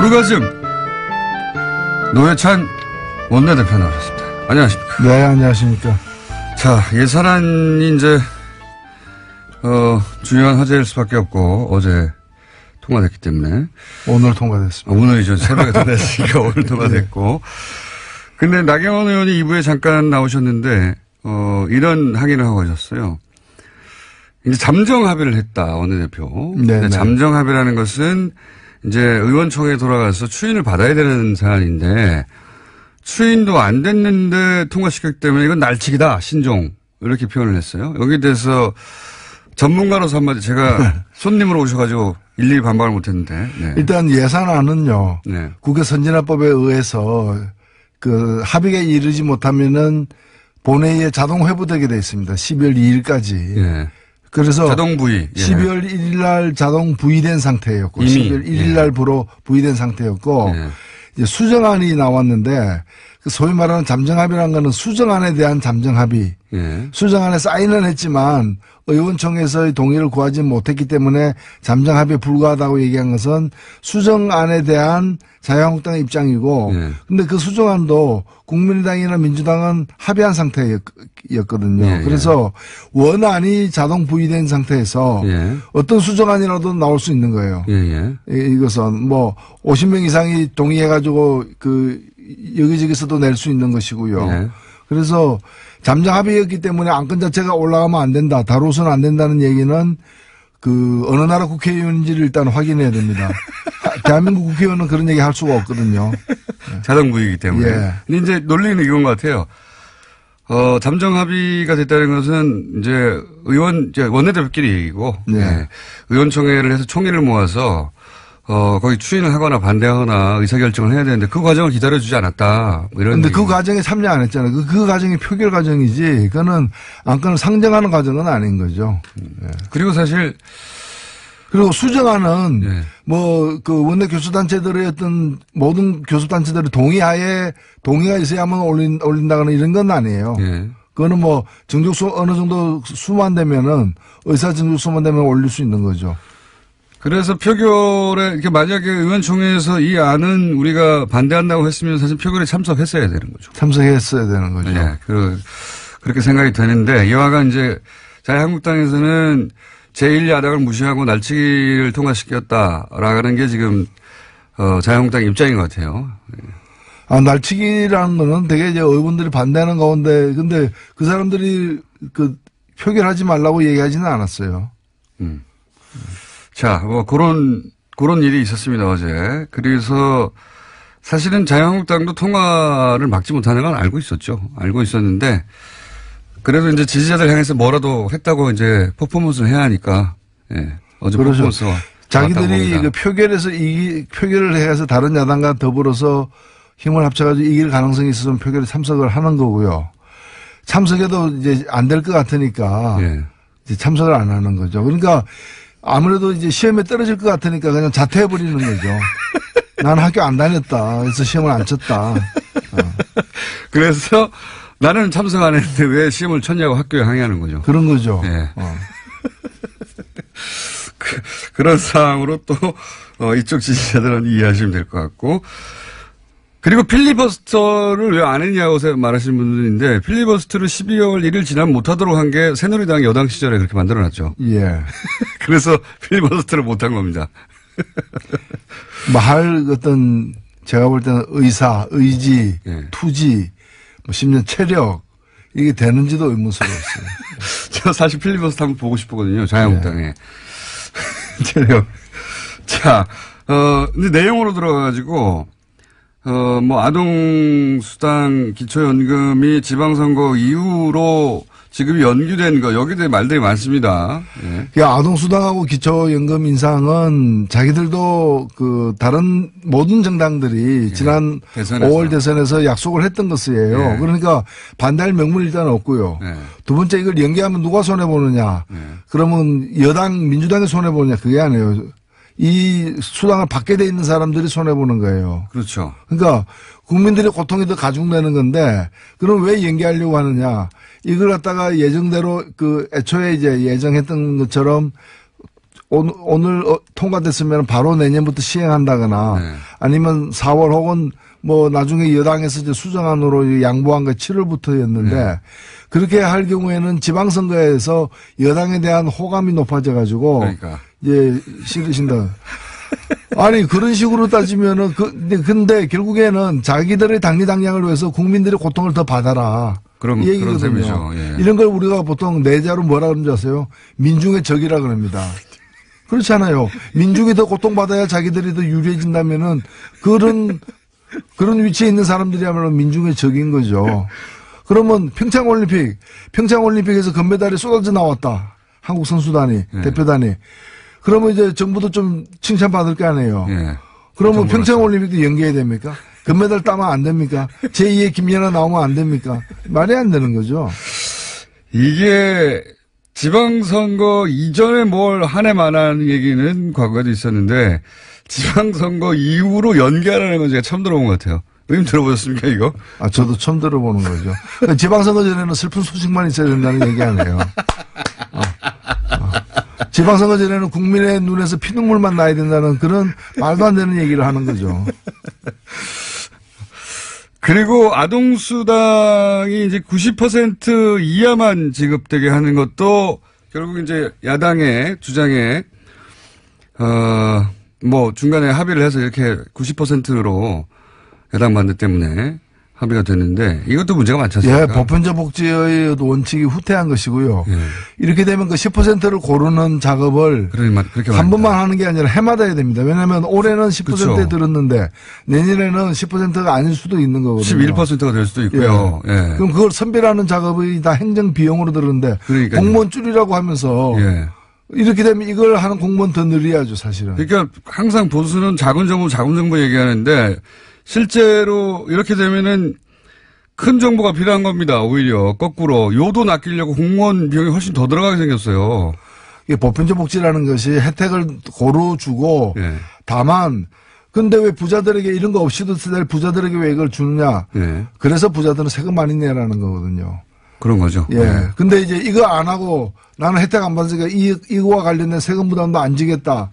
오르가즘 노회찬 원내대표 나오셨습니다. 안녕하십니까? 네, 안녕하십니까? 자, 예산안이 이제 중요한 화제일 수밖에 없고 어제 통과됐기 때문에 오늘 통과됐습니다. 오늘이죠. 새벽에 통과됐으니까 오늘 통과됐고. 근데 나경원 의원이 2부에 잠깐 나오셨는데 이런 항의를 하고 가셨어요. 이제 잠정 합의를 했다, 원내대표. 네. 잠정 합의라는 것은 이제 의원총회에 돌아가서 추인을 받아야 되는 사안인데 추인도 안 됐는데 통과시켰기 때문에 이건 날치기다, 신종. 이렇게 표현을 했어요. 여기에 대해서 전문가로서 한마디 제가 손님으로 오셔가지고 일일이 반박을 못했는데. 네. 일단 예산안은요. 네. 국회 선진화법에 의해서 그 합의가 이르지 못하면은 본회의에 자동 회부되게 돼 있습니다. 12월 2일까지. 예. 그래서 자동 부의. 예. 12월 1일 날 자동 부의된 상태였고 이미. 12월 1일 날 부의된 상태였고 예. 이제 수정안이 나왔는데 그 소위 말하는 잠정합의라는 거는 수정안에 대한 잠정합의. 예. 수정안에 사인은 했지만 의원총회에서의 동의를 구하지 못했기 때문에 잠정합의에 불과하다고 얘기한 것은 수정안에 대한 자유한국당의 입장이고 예. 근데 그 수정안도 국민의당이나 민주당은 합의한 상태였거든요. 예. 그래서 원안이 자동 부의된 상태에서 예. 어떤 수정안이라도 나올 수 있는 거예요. 예. 이것은 뭐 50명 이상이 동의해가지고 그 여기저기서도 낼 수 있는 것이고요. 예. 그래서 잠정 합의였기 때문에 안건 자체가 올라가면 안 된다. 다루어서는 안 된다는 얘기는 그 어느 나라 국회의원인지를 일단 확인해야 됩니다. 대한민국 국회의원은 그런 얘기 할 수가 없거든요. 자동 부의이기 때문에. 예. 근데 이제 논리는 이건 것 같아요. 잠정 합의가 됐다는 것은 이제 원내대표끼리 얘기고. 네. 예. 의원총회를 해서 총의를 모아서 거기 추인을 하거나 반대하거나 의사결정을 해야 되는데 그 과정을 기다려주지 않았다. 뭐 이런. 근데 그 과정에 참여 안 했잖아요. 그 과정이 표결 과정이지. 그거는 안건을 상정하는 과정은 아닌 거죠. 네. 그리고 사실. 그리고 수정안은 네. 뭐 그 원내 교수단체들의 어떤 모든 교수단체들의 동의가 있어야만 올린다거나 이런 건 아니에요. 네. 그거는 뭐 정족수 어느 정도 수만 되면은 의사 정족수만 되면 올릴 수 있는 거죠. 그래서 표결에, 이렇게 만약에 의원총회에서 이 안은 우리가 반대한다고 했으면 사실 표결에 참석했어야 되는 거죠. 참석했어야 되는 거죠. 네. 그렇게 생각이 되는데, 이와가 이제 자유한국당에서는 제1야당을 무시하고 날치기를 통과시켰다라는 게 지금, 자유한국당 입장인 것 같아요. 날치기라는 거는 되게 이제 의원들이 반대하는 가운데, 근데 그 사람들이 그 표결하지 말라고 얘기하지는 않았어요. 자, 뭐, 그런 일이 있었습니다, 어제. 그래서 사실은 자유한국당도 통과를 막지 못하는 건 알고 있었죠. 알고 있었는데, 그래도 이제 지지자들 향해서 뭐라도 했다고 이제 퍼포먼스를 해야 하니까, 예. 어제 그렇죠. 퍼포먼스가. 자기들이 그 표결을 해서 다른 야당과 더불어서 힘을 합쳐가지고 이길 가능성이 있어서 표결에 참석을 하는 거고요. 참석해도 이제 안 될 것 같으니까. 예. 이제 참석을 안 하는 거죠. 그러니까 아무래도 이제 시험에 떨어질 것 같으니까 그냥 자퇴해버리는 거죠. 나는 학교 안 다녔다. 그래서 시험을 안 쳤다. 그래서 나는 참석 안 했는데 왜 시험을 쳤냐고 학교에 항의하는 거죠. 그런 거죠. 예. 그런 상황으로 또, 이쪽 지지자들은 이해하시면 될 것 같고. 그리고 필리버스터를 왜 안 했냐고 말하시는 분들인데 필리버스터를 12월 1일 지나면 못하도록 한 게 새누리당 여당 시절에 그렇게 만들어놨죠. 예. 그래서 필리버스터를 못한 겁니다. 할 어떤 제가 볼 때는 의지, 예. 투지, 뭐 심지어 체력 이게 되는지도 의문스러웠어요. 저 사실 필리버스터 한번 보고 싶거든요. 자유한국당에. 체력. 자, 근데 내용으로 들어가가지고 뭐 아동수당 기초연금이 지방선거 이후로 지금이 연기된 거 여기에 대해 말들이 많습니다. 예. 아동수당하고 기초연금 인상은 자기들도 그 다른 모든 정당들이 지난 대선에서. 5월 대선에서 약속을 했던 것이에요. 예. 그러니까 반대할 명분이 일단 없고요. 예. 두 번째 이걸 연기하면 누가 손해보느냐. 예. 그러면 여당 민주당이 손해보느냐 그게 아니에요. 이 수당을 받게 돼 있는 사람들이 손해보는 거예요. 그렇죠. 그러니까 국민들의 고통이 더 가중되는 건데 그럼 왜 연기하려고 하느냐. 이걸 갖다가 예정대로 그 애초에 이제 예정했던 것처럼 오늘 통과됐으면 바로 내년부터 시행한다거나 네. 아니면 4월 혹은 뭐 나중에 여당에서 이제 수정안으로 양보한 게 7월부터였는데 네. 그렇게 할 경우에는 지방선거에서 여당에 대한 호감이 높아져 가지고 그러니까. 예, 싫으신다. 아니 그런 식으로 따지면은 근데 결국에는 자기들의 당리당략을 위해서 국민들의 고통을 더 받아라. 그런 이 얘기거든요. 셈이죠. 예. 이런 걸 우리가 보통 내자로 뭐라 그러는지 아세요? 민중의 적이라 그럽니다. 그렇잖아요. 민중이 더 고통받아야 자기들이 더 유리해진다면은 그런 위치에 있는 사람들이야말로 민중의 적인 거죠. 그러면 평창올림픽에서 금메달이 쏟아져 나왔다. 한국 선수단이, 네. 대표단이. 그러면 이제 정부도 좀 칭찬받을 거 아니에요. 예. 그러면 평창올림픽도 연기해야 됩니까? 금메달 따면 안 됩니까? 제2의 김연아 나오면 안 됩니까? 말이 안 되는 거죠. 이게 지방선거 이전에 뭘 한 해 만한 얘기는 과거에도 있었는데 지방선거 이후로 연기하라는 건 제가 처음 들어본 것 같아요. 의원님 들어보셨습니까 이거? 아, 저도 처음 들어보는 거죠. 그러니까 지방선거 전에는 슬픈 소식만 있어야 된다는 얘기 아니에요. 지방선거 전에는 국민의 눈에서 피눈물만 나야 된다는 그런 말도 안 되는 얘기를 하는 거죠. 그리고 아동수당이 이제 90% 이하만 지급되게 하는 것도 결국 이제 야당의 주장에, 뭐 중간에 합의를 해서 이렇게 90%로 야당 반대 때문에 합의가 됐는데 이것도 문제가 많지 않습니까? 예, 보편적 복지의 원칙이 후퇴한 것이고요. 예. 이렇게 되면 그 10%를 고르는 작업을 그렇게 한 번만 하는 게 아니라 해마다 해야 됩니다. 왜냐하면 올해는 10%에 그렇죠. 들었는데 내년에는 10%가 아닐 수도 있는 거거든요. 11%가 될 수도 있고요. 예. 예. 그럼 그걸 선별하는 작업이 다 행정 비용으로 들었는데 그러니까요. 공무원 줄이라고 하면서 예. 이렇게 되면 이걸 하는 공무원 더 늘려야죠, 사실은. 그러니까 항상 보수는 작은 정부 얘기하는데 실제로 이렇게 되면은 큰 정부가 필요한 겁니다. 오히려 거꾸로 요돈 아끼려고 공무원 비용이 훨씬 더 들어가게 생겼어요. 이게 보편적 복지라는 것이 혜택을 고루 주고 예. 다만 근데 왜 부자들에게 이런 거 없이도 될 부자들에게 왜 이걸 주느냐. 예. 그래서 부자들은 세금 많이 내라는 거거든요. 그런 거죠. 예. 예. 근데 이제 이거 안 하고 나는 혜택 안 받으니까 이거와 관련된 세금 부담도 안 지겠다.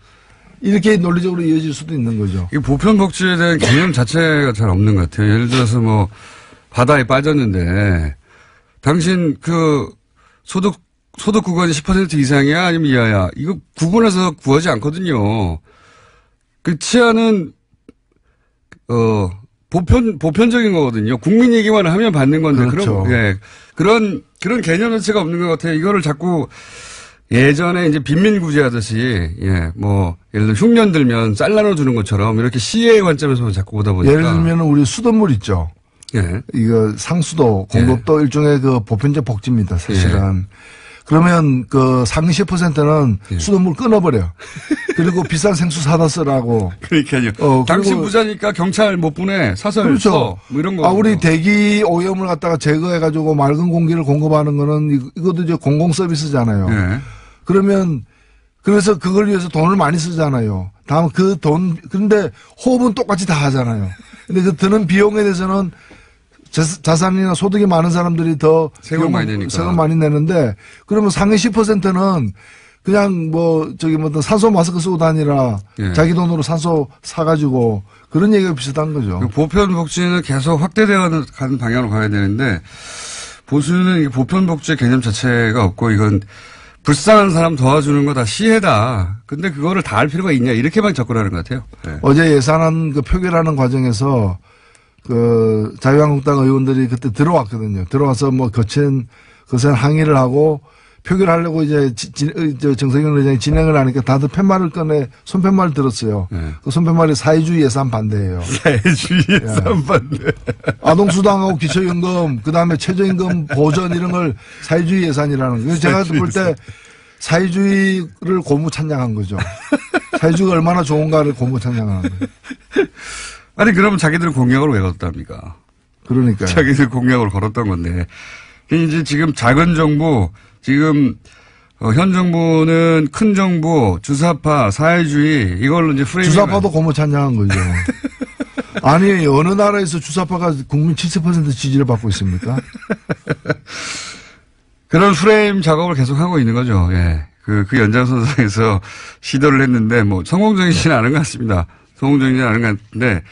이렇게 논리적으로 이어질 수도 있는 거죠. 이 보편복지에 대한 개념 자체가 잘 없는 것 같아요. 예를 들어서 뭐 바다에 빠졌는데 당신 그 소득 구간이 10% 이상이야 아니면 이하야. 이거 구분해서 구하지 않거든요. 그 치안은 보편적인 거거든요. 국민 얘기만 하면 받는 건데 그렇죠. 그런 개념 자체가 없는 것 같아요. 이거를 자꾸 예전에 이제 빈민구제 하듯이 뭐 예를 들어 흉년 들면 쌀 나눠주는 것처럼 이렇게 시혜의 관점에서 자꾸 보다 보니까 예를 들면 우리 수돗물 있죠. 예. 이거 상수도 공급도 일종의 그 보편적 복지입니다, 사실은. 그러면 그 상위 10%는 수돗물 끊어버려. 그리고 비싼 생수 사다 쓰라고. 그러니까요. 당신 부자니까 경찰 못 보내. 사설 그렇죠. 써. 뭐 이런 거. 우리 대기 오염을 갖다가 제거해가지고 맑은 공기를 공급하는 거는 이것도 이제 공공 서비스잖아요. 예. 그러면 그래서 그걸 위해서 돈을 많이 쓰잖아요. 다음 그 돈, 그런데 호흡은 똑같이 다 하잖아요. 근데 그 드는 비용에 대해서는 자산이나 소득이 많은 사람들이 더 세금 많이 내니까. 세금 많이 내는데 그러면 상위 10%는 그냥 산소 마스크 쓰고 다니라 자기 돈으로 산소 사가지고 그런 얘기가 비슷한 거죠. 보편복지는 계속 확대되어 가는 방향으로 가야 되는데 보수는 보편복지의 개념 자체가 없고 이건 불쌍한 사람 도와주는 거 다 시혜다. 근데 그거를 다 할 필요가 있냐 이렇게만 접근하는 것 같아요. 네. 어제 예산안 그 표결하는 과정에서 그 자유한국당 의원들이 그때 들어왔거든요. 들어와서 뭐 거센 항의를 하고 표결하려고 이제 정세균 의장이 진행을 하니까 다들 손팻말을 들었어요. 네. 그 손팻말이 사회주의 예산 반대예요. 사회주의 예산 반대. 아동수당하고 기초연금, 그 다음에 최저임금 보전 이런 걸 사회주의 예산이라는 거예요. 제가 볼 때 사회주의를 고무 찬양한 거죠. 사회주의가 얼마나 좋은가를 고무 찬양하는 거예요. 아니 그러면 자기들은 공약을 왜 걸었답니까? 그러니까요. 자기들 공약을 걸었던 건데 이제 지금 작은 정부 지금 현 정부는 큰 정부 주사파 사회주의 이걸로 이제 프레임 주사파도 고무 찬양한 거죠. 아니 어느 나라에서 주사파가 국민 70% 지지를 받고 있습니까? 그런 프레임 작업을 계속 하고 있는 거죠. 예. 그 연장선상에서 시도를 했는데 뭐 성공적이지는 않은 것 같습니다. 성공적이지는 않은 것 같은데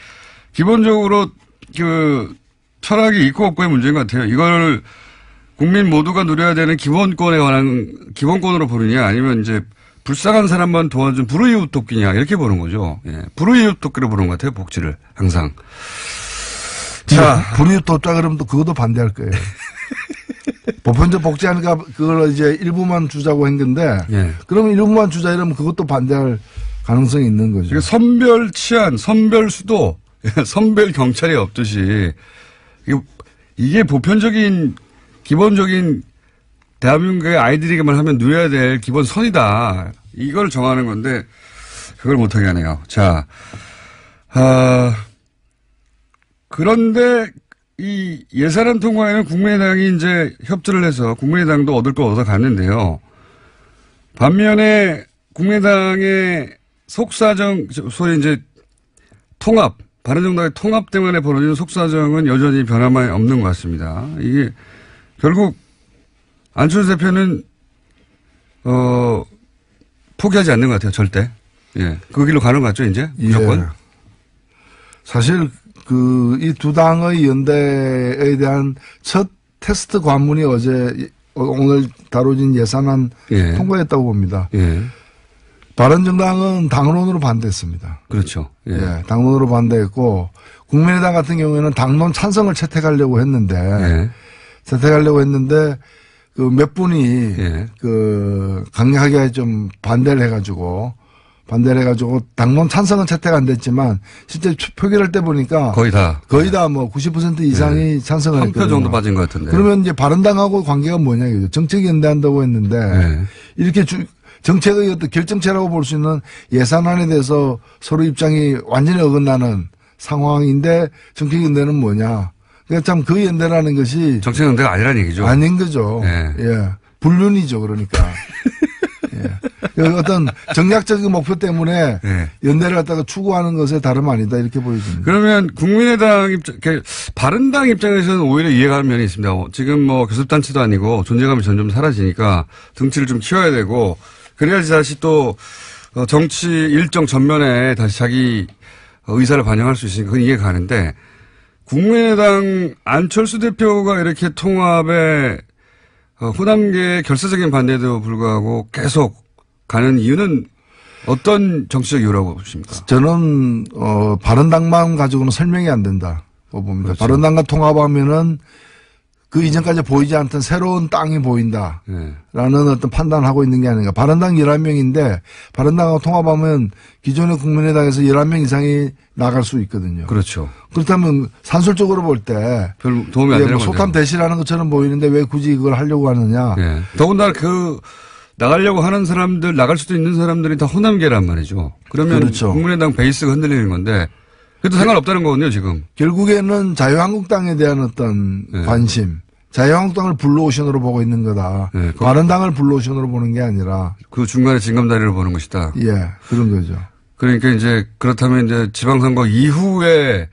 기본적으로 그 철학이 있고 없고의 문제인 것 같아요. 이걸 국민 모두가 누려야 되는 기본권에 관한 기본권으로 보느냐 아니면 이제 불쌍한 사람만 도와준 불우이웃 돕기냐 이렇게 보는 거죠. 예. 불우이웃 돕기로 보는 것 같아요. 복지를 항상. 자, 불우이웃 돕자 그러면 또 그것도 반대할 거예요. 보편적 복지하니까 그걸 이제 일부만 주자고 한 건데 예. 그러면 일부만 주자 이러면 그것도 반대할 가능성이 있는 거죠. 그러니까 선별 치안, 선별 수도, 선별 경찰이 없듯이 이게 보편적인 기본적인 대한민국의 아이들에게만 하면 누려야 될 기본 선이다. 이걸 정하는 건데 그걸 못하게 하네요. 자, 그런데 이 예산안 통과에는 국민의당이 이제 협조를 해서 국민의당도 얻을 걸 얻어갔는데요. 반면에 국민의당의 속사정, 소위 이제 통합, 바른정당의 통합 때문에 벌어지는 속사정은 여전히 변함이 없는 것 같습니다. 이게 결국 안철수 대표는 포기하지 않는 것 같아요. 절대. 예, 그 길로 가는 것 같죠, 이제 무조건. 예. 사실 이 두 당의 연대에 대한 첫 테스트 관문이 오늘 다뤄진 예산안 예. 통과했다고 봅니다. 예. 바른정당은 당론으로 반대했습니다. 그렇죠. 예. 예, 당론으로 반대했고 국민의당 같은 경우에는 당론 찬성을 채택하려고 했는데 예. 그 몇 분이 예. 그 강력하게 좀 반대를 해가지고 당론 찬성은 채택 안 됐지만 실제 표결할 때 보니까 거의 다 뭐 90% 이상이 예. 찬성을 했거든요. 3표 정도 빠진 것 같은데. 그러면 이제 바른당하고 관계가 뭐냐 이거죠. 정책 연대한다고 했는데 예. 이렇게 정책의 어떤 결정체라고 볼 수 있는 예산안에 대해서 서로 입장이 완전히 어긋나는 상황인데 정책 연대는 뭐냐. 그러니까 참 그 연대라는 것이 정책 연대가 아니라는 얘기죠. 아닌 거죠. 예. 예. 불륜이죠. 그러니까. 예. 어떤 정략적인 목표 때문에 예. 연대를 갖다가 추구하는 것에 다름 아니다 이렇게 보여집니다. 그러면 국민의당 바른당 입장에서는 오히려 이해가는 면이 있습니다. 지금 뭐 교섭단체도 아니고 존재감이 점점 사라지니까 등치를 좀 키워야 되고 그래야지 다시 또 정치 일정 전면에 다시 자기 의사를 반영할 수 있으니까 그건 이해가 가는데 국민의당 안철수 대표가 이렇게 통합에 호남계의 결사적인 반대에도 불구하고 계속 가는 이유는 어떤 정치적 이유라고 보십니까? 저는 바른당만 가지고는 설명이 안 된다고 봅니다. 그렇죠. 바른당과 통합하면은 그 이전까지 보이지 않던 새로운 땅이 보인다라는 어떤 판단을 하고 있는 게 아닌가. 바른당 11명인데 바른당하고 통합하면 기존의 국민의당에서 11명 이상이 나갈 수 있거든요. 그렇죠. 그렇다면 산술적으로 볼 때 별 도움이 안 되는 거죠. 소탐 대시라는 것처럼 보이는데 왜 굳이 이걸 하려고 하느냐. 예. 더군다나 나가려고 하는 사람들, 나갈 수도 있는 사람들이 다 호남계란 말이죠. 그러면 그렇죠. 국민의당 베이스가 흔들리는 건데 그래도 상관없다는 거거든요, 지금. 결국에는 자유한국당에 대한 어떤 관심, 자유한국당을 블루오션으로 보고 있는 거다. 바른당을 블루오션으로 보는 게 아니라 그 중간에 징검다리를 보는 것이다. 예, 그런 거죠. 그러니까 이제 그렇다면 이제 지방선거 이후에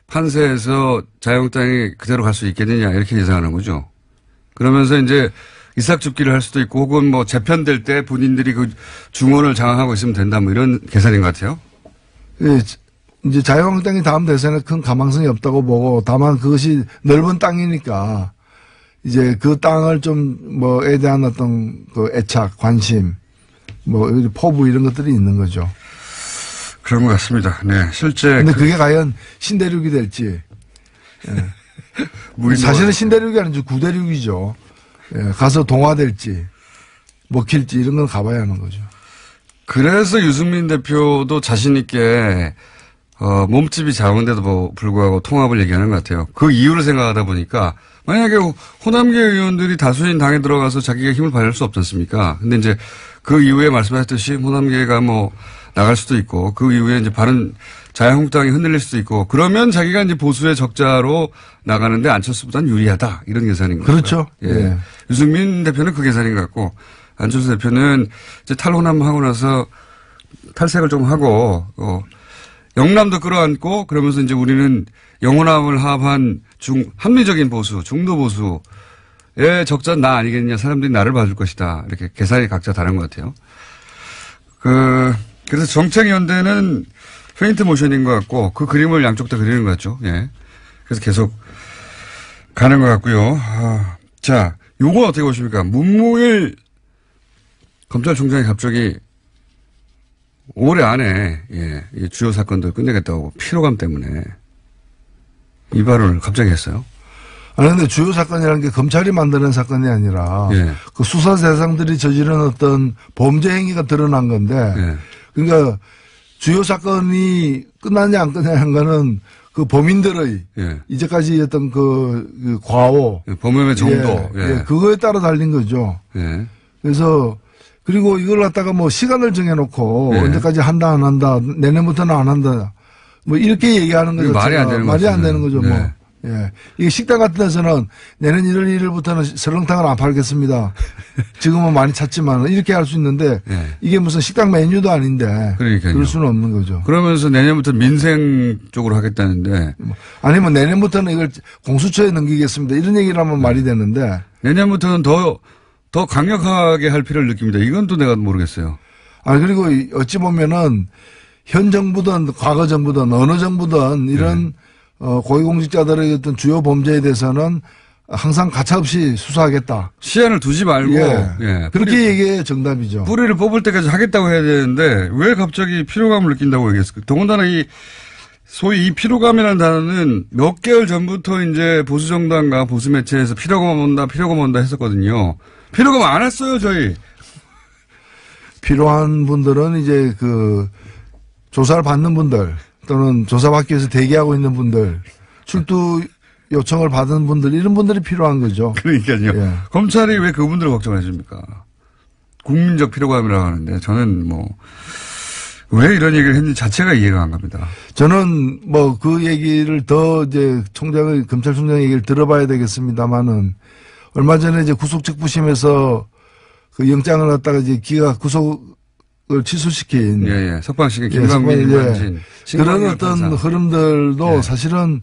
판세에서 자유한국당이 그대로 갈 수 있겠느냐 이렇게 예상하는 거죠. 그러면서 이제 이삭줍기를 할 수도 있고 혹은 뭐 재편될 때 본인들이 그 중원을 장악하고 있으면 된다 뭐 이런 계산인 것 같아요. 예, 이제 자유한국당이 다음 대선에 큰 가망성이 없다고 보고 다만 그것이 넓은 땅이니까 이제 그 땅을 좀 뭐에 대한 어떤 그 애착, 관심, 뭐 포부 이런 것들이 있는 거죠. 그런 것 같습니다. 네, 실제. 근데 그게 과연 신대륙이 될지. 예. 사실은 신대륙이 아니죠. 구대륙이죠. 예, 가서 동화될지, 먹힐지 이런 건 가봐야 하는 거죠. 그래서 유승민 대표도 자신있게, 몸집이 작은데도 불구하고 통합을 얘기하는 것 같아요. 그 이유를 생각하다 보니까, 만약에 호남계 의원들이 다수인 당에 들어가서 자기가 힘을 발휘할 수 없지 않습니까? 근데 이제 그 이후에 말씀하셨듯이 호남계가 뭐 나갈 수도 있고, 그 이후에 이제 자유한국당이 흔들릴 수도 있고, 그러면 자기가 이제 보수의 적자로 나가는데 안철수보다는 유리하다. 이런 계산인 거죠. 그렇죠. 예. 예. 유승민 대표는 그 계산인 것 같고, 안철수 대표는 이제 탈호남하고 나서 탈색을 좀 하고, 영남도 끌어안고, 그러면서 이제 우리는 영호남을 합한 합리적인 보수, 중도 보수, 적자는 나 아니겠냐. 사람들이 나를 봐줄 것이다. 이렇게 계산이 각자 다른 것 같아요. 그래서 정책연대는 페인트 모션인 것 같고 그 그림을 양쪽 다 그리는 것 같죠. 예. 그래서 계속 가는 것 같고요. 자, 요건 어떻게 보십니까? 문무일 검찰총장이 갑자기 올해 안에 이 주요 사건들 끝내겠다고 피로감 때문에 이 발언을 갑자기 했어요. 아니, 근데 주요 사건이라는 게 검찰이 만드는 사건이 아니라 그 수사 대상들이 저지른 어떤 범죄 행위가 드러난 건데 그러니까 주요 사건이 끝났냐 안 끝났냐는 거는 그 범인들의 이제까지 어떤 그 과오. 범행의 정도. 그거에 따라 달린 거죠. 그래서 그리고 이걸 갖다가 뭐 시간을 정해놓고 언제까지 한다 안 한다 내년부터는 안 한다 뭐 이렇게 얘기하는 거죠. 말이 안 되는 거죠. 말이 안 되는 거죠. 뭐. 이게 식당 같은 데서는 내년 1월 1일부터는 설렁탕을 안 팔겠습니다. 지금은 많이 찾지만 이렇게 할 수 있는데 이게 무슨 식당 메뉴도 아닌데 그러니까요. 그럴 수는 없는 거죠. 그러면서 내년부터 민생 쪽으로 하겠다는데 아니면 내년부터는 이걸 공수처에 넘기겠습니다. 이런 얘기를 하면 말이 되는데 내년부터는 더 강력하게 할 필요를 느낍니다. 이건 또 내가 모르겠어요. 그리고 어찌 보면은 현 정부든 과거 정부든 어느 정부든 이런 고위공직자들의 어떤 주요 범죄에 대해서는 항상 가차없이 수사하겠다. 시한을 두지 말고. 그렇게 얘기해야 정답이죠. 뿌리를 뽑을 때까지 하겠다고 해야 되는데 왜 갑자기 피로감을 느낀다고 얘기했을까? 더군다나 소위 이 피로감이라는 단어는 몇 개월 전부터 이제 보수정당과 보수 매체에서 피로감 온다 했었거든요. 피로감 안 했어요, 저희. 필요한 분들은 이제 조사를 받는 분들 또는 조사받기 위해서 대기하고 있는 분들, 출두 요청을 받은 분들, 이런 분들이 필요한 거죠. 그러니까요. 검찰이 왜 그분들을 걱정을 해줍니까? 국민적 피로감이라고 하는데 저는 왜 이런 얘기를 했는지 자체가 이해가 안 갑니다. 저는 그 얘기를 더 이제 검찰총장 얘기를 들어봐야 되겠습니다만은 얼마 전에 이제 구속특부심에서 그 영장을 갖다가 이제 기가 구속을 취소시킨. 석방시킨 김광민, 김관진. 그런 어떤 흐름들도 사실은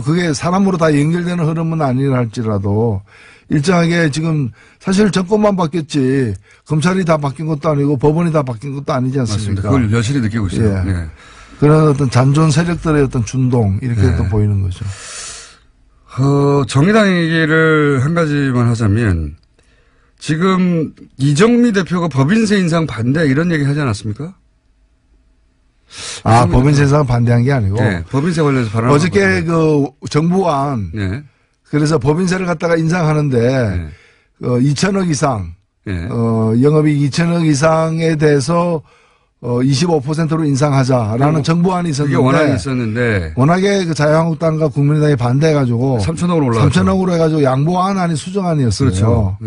그게 사람으로 다 연결되는 흐름은 아니라 할지라도 일정하게 지금 사실 정권만 바뀌었지 검찰이 다 바뀐 것도 아니고 법원이 다 바뀐 것도 아니지 않습니까? 맞습니다. 그걸 여실히 느끼고 있어요. 그런 어떤 잔존 세력들의 어떤 준동 이렇게 또 보이는 거죠. 정의당 얘기를 한 가지만 하자면 지금 이정미 대표가 법인세 인상 반대 이런 얘기 하지 않았습니까? 법인세 인상 반대한 게 아니고. 법인세 관련해서 발언을 어저께 정부안. 그래서 법인세를 갖다가 인상하는데 2천억 이상. 영업이익 2천억 이상에 대해서 25%로 인상하자라는 정부안이 있었는데. 그게 원안이 있었는데. 워낙에 자유한국당과 국민의당이 반대해가지고. 3천억으로 올라갔죠. 3천억으로 해가지고 양보안 아닌 수정안이었어요. 그렇죠.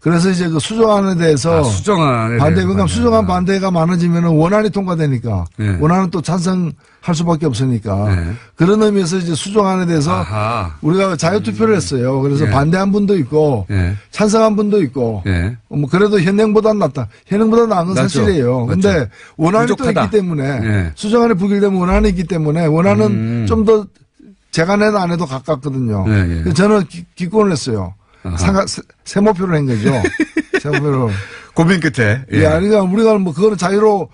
그래서 이제 수정안에 대해서. 수정안에 반대, 그러니까 수정안 반대가 많아지면 원안이 통과되니까. 원안은 또 찬성할 수밖에 없으니까. 그런 의미에서 이제 수정안에 대해서 우리가 자유투표를 했어요. 그래서 반대한 분도 있고. 찬성한 분도 있고. 그래도 현행보다는 낫다. 현행보다 나은 건 사실이에요. 근데 원안이 부족하다. 또 있기 때문에. 수정안에 부결되면 원안이 있기 때문에 원안은 좀 더 제가 낸 안에도 가깝거든요. 그래서 저는 기권을 했어요. 세모표를 한 거죠. 세모표를. 고민 끝에. 그러니까 우리가 그거는 자유로,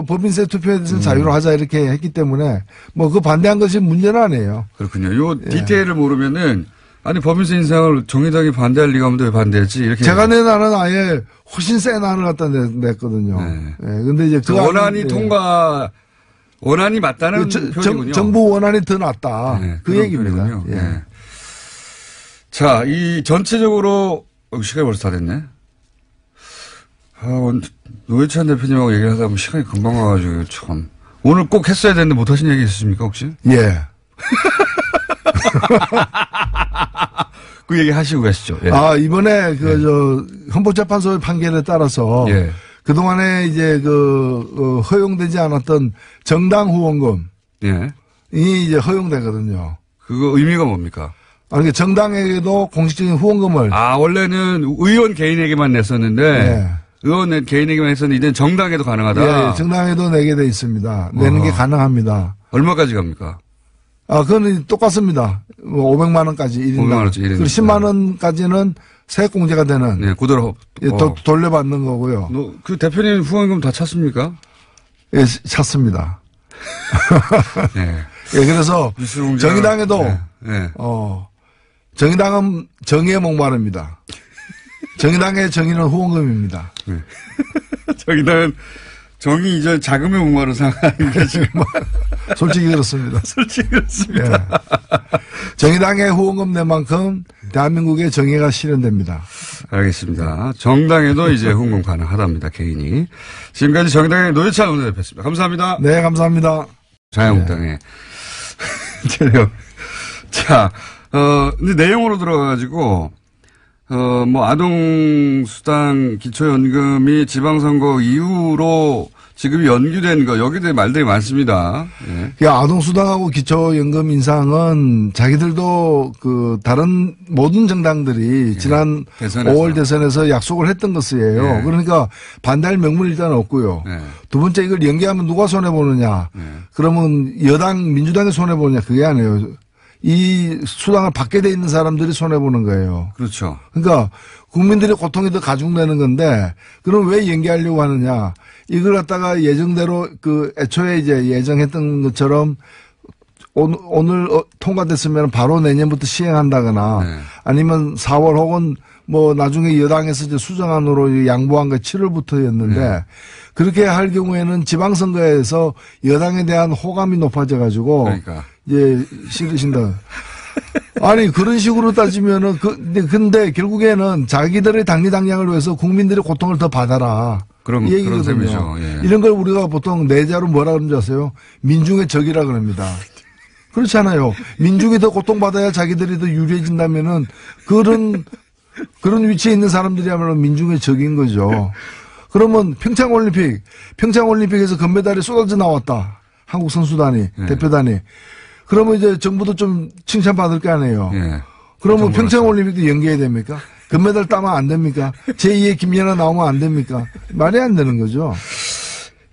법인세 투표에 대해서는 자유로 하자 이렇게 했기 때문에, 그 반대한 것이 문제는 아니에요. 그렇군요. 디테일을 모르면은, 법인세 인상을 정의당이 반대할 리가 없는데 왜 반대했지? 이렇게. 제가 낸 안은 아예 훨씬 센 안을 갖다 냈거든요. 근데 이제 원안이 원안이 맞다는 표현이군요. 정부 원안이 더 낫다. 그 얘기입니다. 자, 전체적으로, 시간이 벌써 다 됐네. 노회찬 대표님하고 얘기를 하다 보면 시간이 금방 가가지고, 참. 오늘 꼭 했어야 되는데 못 하신 얘기 있으십니까, 혹시? 그 얘기 하시고 가시죠. 이번에 헌법재판소의 판결에 따라서. 그동안에 이제 허용되지 않았던 정당 후원금. 이 이제 허용되거든요. 그거 의미가 뭡니까? 정당에게도 공식적인 후원금을. 원래는 의원 개인에게만 냈었는데. 의원 개인에게만 했었는데, 이제는 정당에도 가능하다. 정당에도 내게 돼 있습니다. 내는 게 가능합니다. 얼마까지 갑니까? 그건 똑같습니다. 500만 원까지 1인당. 500만 원짜리 1인당. 그리고 10만 원까지는 세액공제가 되는. 네, 그대로. 예, 돌려받는 거고요. 그 대표님 후원금 다 찼습니까? 예, 찼습니다. 네. 예, 그래서 정의당에도, 네. 네. 정의당은 정의에 목마릅니다. 정의당의 정의는 후원금입니다. 네. 정의당은 정의 이전 자금에 목마른 상황인데 지금. 솔직히 그렇습니다. 솔직히 그렇습니다. 예. 정의당의 후원금 낸 만큼 대한민국의 정의가 실현됩니다. 알겠습니다. 정당에도 이제 후원금 가능하답니다. 개인이. 지금까지 정의당의 노회찬 원내대표였습니다. 감사합니다. 네, 감사합니다. 자유한국당의 재력. 자, 근데 내용으로 들어가가지고, 뭐, 아동수당 기초연금이 지방선거 이후로 지급이 연기된 거, 여기에 대해 말들이 많습니다. 예. 아동수당하고 기초연금 인상은 자기들도 다른 모든 정당들이 지난 대선에서. 5월 대선에서 약속을 했던 것이에요. 예. 그러니까 반대할 명분이 일단 없고요. 예. 두 번째 이걸 연기하면 누가 손해보느냐. 예. 그러면 여당, 민주당이 손해보느냐. 그게 아니에요. 이 수당을 받게 돼 있는 사람들이 손해보는 거예요. 그렇죠. 그러니까 국민들의 고통이 더 가중되는 건데 그럼 왜 연기하려고 하느냐. 이걸 갖다가 예정대로 애초에 이제 예정했던 것처럼 오늘 통과됐으면 바로 내년부터 시행한다거나 네. 아니면 4월 혹은 뭐 나중에 여당에서 이제 수정안으로 양보한 게 7월부터였는데 네. 그렇게 할 경우에는 지방선거에서 여당에 대한 호감이 높아져 가지고 그러니까. 이제 싫으신다. 아니 그런 식으로 따지면은 근데 결국에는 자기들의 당리당략을 위해서 국민들의 고통을 더 받아라. 이 얘기거든요. 예. 이런 걸 우리가 보통 내자로 뭐라 그러는지 아세요? 민중의 적이라 그럽니다. 그렇잖아요. 민중이 더 고통받아야 자기들이 더 유리해진다면은 그런 위치에 있는 사람들이야말로 민중의 적인 거죠. 그러면 평창올림픽에서 금메달이 쏟아져 나왔다. 한국 선수단이, 예. 대표단이. 그러면 이제 정부도 좀 칭찬받을 거 아니에요. 예. 그러면 평창올림픽도 연기해야 됩니까? 금메달 따면 안 됩니까? 제2의 김연아 나오면 안 됩니까? 말이 안 되는 거죠.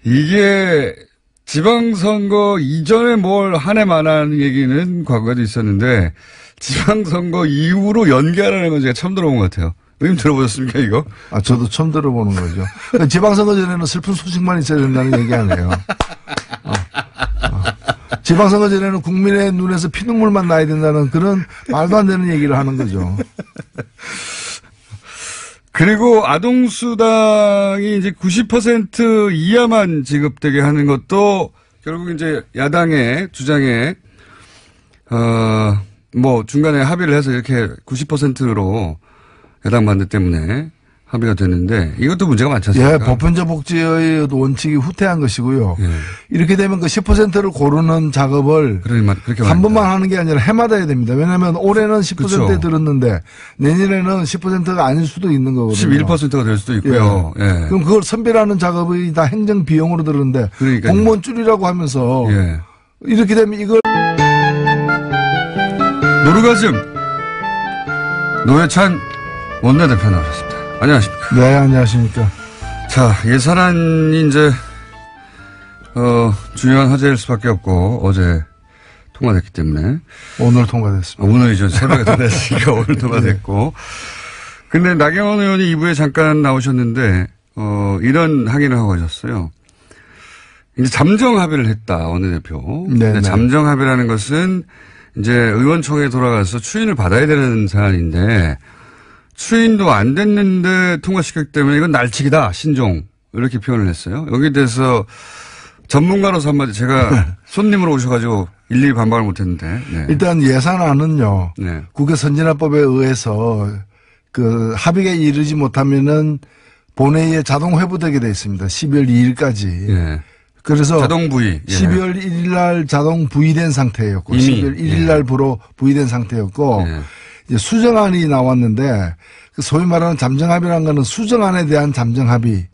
이게 지방선거 이전에 뭘 한 해 만한 얘기는 과거에도 있었는데 지방선거 이후로 연기하라는 건 제가 처음 들어본 것 같아요. 의원님 들어보셨습니까 이거? 저도 처음 들어보는 거죠. 지방선거 전에는 슬픈 소식만 있어야 된다는 얘기 아니에요. 지방선거 전에는 국민의 눈에서 피눈물만 나야 된다는 그런 말도 안 되는 얘기를 하는 거죠. 그리고 아동수당이 이제 90% 이하만 지급되게 하는 것도 결국 이제 야당의 주장에, 뭐 중간에 합의를 해서 이렇게 90%로 야당 반대 때문에 합의가 됐는데 이것도 문제가 많지 않습니까? 예, 보편적 복지의 원칙이 후퇴한 것이고요. 예. 이렇게 되면 그 10%를 고르는 작업을 한 번만 하는 게 아니라 해마다 해야 됩니다. 왜냐하면 올해는 10%에 그렇죠. 들었는데 내년에는 10%가 아닐 수도 있는 거거든요. 11%가 될 수도 있고요. 예. 예. 그럼 그걸 선별하는 작업이 다 행정 비용으로 들었는데 공무원 줄이라고 하면서 예. 이렇게 되면 이걸 노르가즘 노회찬 원내대표 나오셨습니다. 안녕하십니까. 네, 안녕하십니까. 자, 예산안이 이제, 중요한 화제일 수밖에 없고, 어제 통과됐기 때문에. 오늘 통과됐습니다. 오늘이죠. 새벽에 통과됐으니까 오늘 통과됐고. 근데 나경원 의원이 2부에 잠깐 나오셨는데, 이런 항의를 하고 가셨어요. 이제 잠정 합의를 했다, 원내대표. 네. 잠정 합의라는 것은 이제 의원총회에 돌아가서 추인을 받아야 되는 사안인데, 추인도 안 됐는데 통과시켰기 때문에 이건 날치기다, 신종. 이렇게 표현을 했어요. 여기에 대해서 전문가로서 한마디 제가 손님으로 오셔가지고 일일이 반박을 못 했는데. 네. 일단 예산안은요. 네. 국회 선진화법에 의해서 합의가 이르지 못하면은 본회의에 자동 회부되게 돼 있습니다. 12월 2일까지. 네. 그래서 자동 부의. 12월 1일 날 자동 부의된 상태였고 12월 1일 날 부의된 상태였고 이제 수정안이 나왔는데 그 소위 말하는 잠정합의라는 거는 수정안에 대한 잠정합의.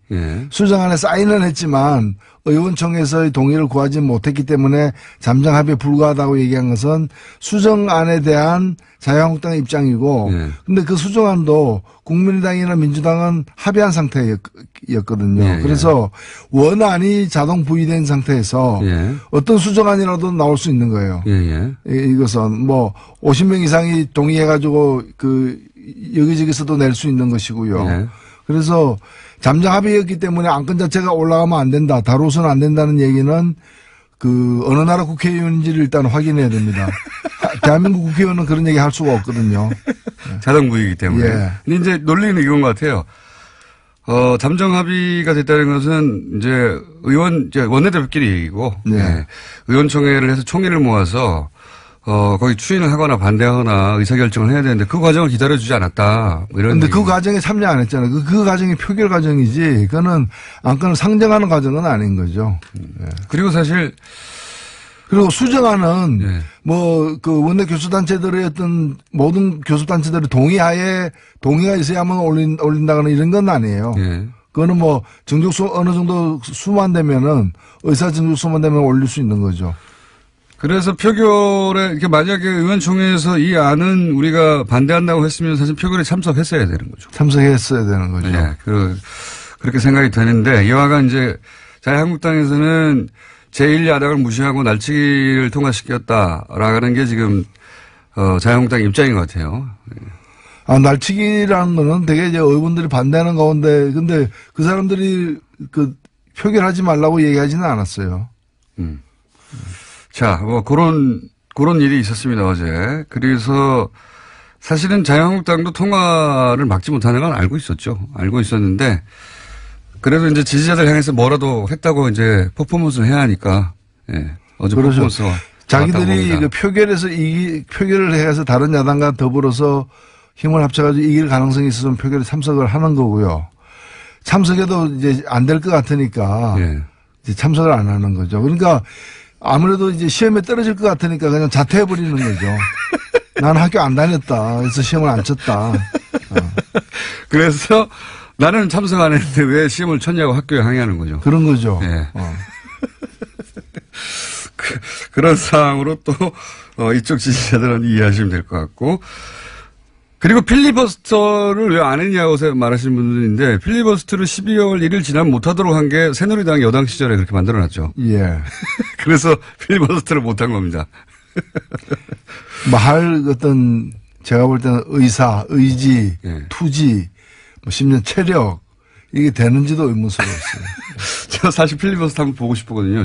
수정안에 사인은 했지만 의원총회에서의 동의를 구하지 못했기 때문에 잠정합의에 불과하다고 얘기한 것은 수정안에 대한 자유한국당의 입장이고 근데 그 수정안도 국민의당이나 민주당은 합의한 상태였거든요. 그래서 원안이 자동 부의된 상태에서 어떤 수정안이라도 나올 수 있는 거예요. 이것은 뭐 50명 이상이 동의해가지고 여기저기서도 낼 수 있는 것이고요. 네. 그래서 잠정 합의였기 때문에 안건 자체가 올라가면 안 된다. 다뤄서는 안 된다는 얘기는 그 어느 나라 국회의원인지를 일단 확인해야 됩니다. 대한민국 국회의원은 그런 얘기 할 수가 없거든요. 자동부이기 때문에. 예. 근데 이제 논리는 이건 것 같아요. 잠정 합의가 됐다는 것은 이제 원내대표끼리 얘기고, 네. 네. 의원총회를 해서 총의를 모아서, 거기 추인을 하거나 반대하거나 의사결정을 해야 되는데 그 과정을 기다려주지 않았다. 뭐 이런. 근데 그 과정에 참여 안 했잖아요. 그 과정이 표결 과정이지, 그거는 안건을 상정하는 과정은 아닌 거죠. 네. 그리고 사실, 그리고 수정안은 네. 뭐 그 원내 교수단체들의 어떤 모든 교수단체들의 동의가 있어야만 올린다거나 이런 건 아니에요. 네. 그거는 뭐 정족수 어느 정도 수만 되면은 의사 정족수만 되면 올릴 수 있는 거죠. 그래서 표결에 이렇게 만약에 의원총회에서 이 안은 우리가 반대한다고 했으면 사실 표결에 참석했어야 되는 거죠. 참석했어야 되는 거죠. 네. 그렇게 생각이 되는데 이와가 이제 자유한국당에서는 제1야당을 무시하고 날치기를 통과시켰다라는 게 지금 자유한국당 입장인 것 같아요. 날치기라는 거는 되게 이제 의원들이 반대하는 가운데 근데 그 사람들이 그 표결하지 말라고 얘기하지는 않았어요. 자, 뭐 그런 일이 있었습니다, 어제. 그래서 사실은 자유한국당도 통과를 막지 못하는 건 알고 있었죠. 알고 있었는데 그래도 이제 지지자들 향해서 뭐라도 했다고 이제 퍼포먼스를 해야 하니까, 예. 어제 그렇죠. 퍼포먼스가. 자기들이 그 표결에서 표결을 해서 다른 야당과 더불어서 힘을 합쳐가지고 이길 가능성이 있어서 표결에 참석을 하는 거고요. 참석해도 이제 안 될 것 같으니까. 예. 이제 참석을 안 하는 거죠. 그러니까 아무래도 이제 시험에 떨어질 것 같으니까 그냥 자퇴해버리는 거죠. 나는 학교 안 다녔다. 그래서 시험을 안 쳤다. 그래서 나는 참석 안 했는데 왜 시험을 쳤냐고 학교에 항의하는 거죠. 그런 거죠. 예. 그런 상황으로 또, 이쪽 지지자들은 이해하시면 될 것 같고. 그리고 필리버스터를 왜 안 했냐고 말하시는 분들인데, 필리버스터를 12월 1일 지나면 못하도록 한 게 새누리당 여당 시절에 그렇게 만들어놨죠. 예. 그래서 필리버스터를 못한 겁니다. 뭐 할 어떤, 제가 볼 때는 의지, 예. 투지, 뭐 심지어 체력, 이게 되는지도 의문스러웠어요. 저 사실 필리버스터 한번 보고 싶거든요.